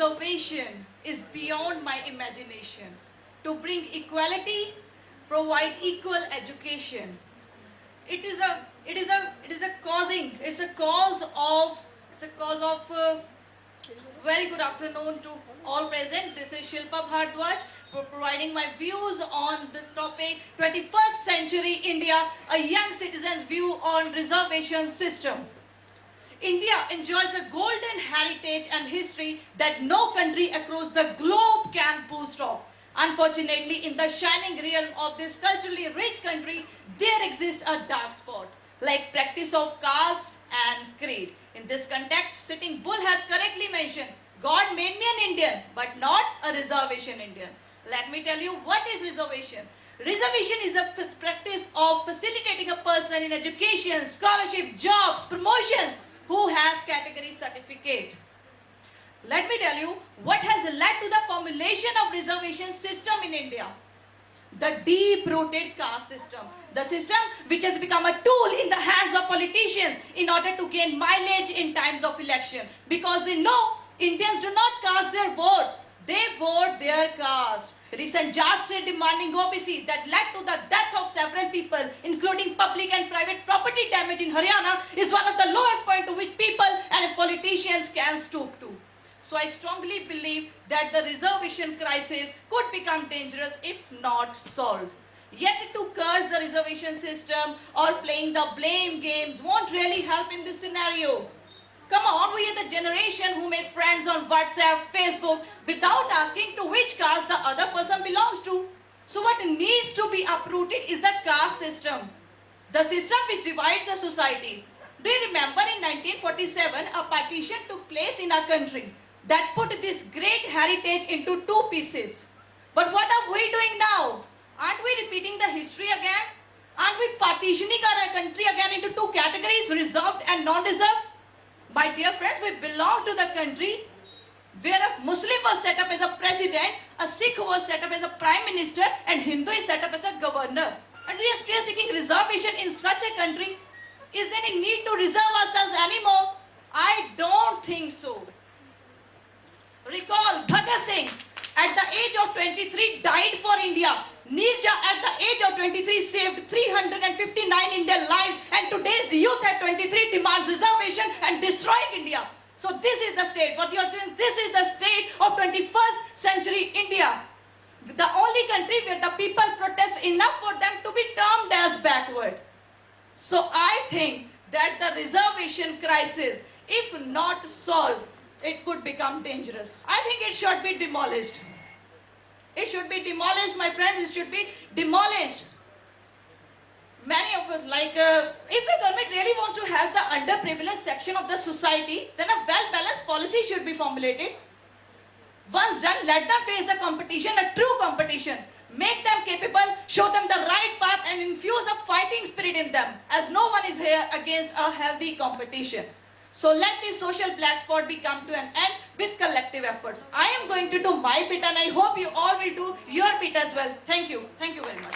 reservation is beyond my imagination. To bring equality, provide equal education. It's a cause of very good afternoon to all present. This is Shilpa Bhardwaj for providing my views on this topic, 21st century India, a young citizen's view on reservation system. India enjoys a golden heritage and history that no country across the globe can boast of. Unfortunately, in the shining realm of this culturally rich country, there exists a dark spot, like practice of caste and creed. In this context, Sitting Bull has correctly mentioned, God made me an Indian, but not a reservation Indian. Let me tell you what is reservation. Reservation is a practice of facilitating a person in education, scholarship, jobs, promotions who has category certificate. Let me tell you what has led to the formulation of reservation system in India. The deep-rooted caste system. The system which has become a tool in the hands of politicians in order to gain mileage in times of election. Because they know Indians do not cast their vote, they vote their caste. Recent Jat state demanding OBC that led to the death of several people, including public and private property damage in Haryana, is one of the lowest points to which people and politicians can stoop to. So I strongly believe that the reservation crisis could become dangerous if not solved. Yet to curse the reservation system or playing the blame games won't really help in this scenario. Come on, we are the generation who make friends on WhatsApp, Facebook without asking to which caste the other person belongs to. So what needs to be uprooted is the caste system. The system which divides the society. Do you remember in 1947 a partition took place in our country that put this great heritage into two pieces. But what are we doing now? Aren't we repeating the history again? Aren't we partitioning our country again into two categories, reserved and non-reserved? My dear friends, we belong to the country where a Muslim was set up as a president, a Sikh was set up as a prime minister, and Hindu is set up as a governor. And we are still seeking reservation in such a country. Is there any need to reserve ourselves anymore? I don't think so. Recall Bhagat Singh at the age of 23 died for India. Nirja at the age of 23 saved 359 Indian lives, and today's youth at 23 demands reservation and destroying India. So this is the state, what you are doing, this is the state of 21st century India. The only country where the people protest enough for them to be termed as backward. So I think that the reservation crisis, if not solved, it could become dangerous. I think it should be demolished. It should be demolished, my friends, it should be demolished. Many of us, if the government really wants to help the underprivileged section of the society, then a well-balanced policy should be formulated. Once done, let them face the competition, a true competition. Make them capable, show them the right path, and infuse a fighting spirit in them, as no one is here against a healthy competition. So let this social black spot be come to an end with collective efforts. I am going to do my bit, and I hope you all will do your bit as well. Thank you. Thank you very much.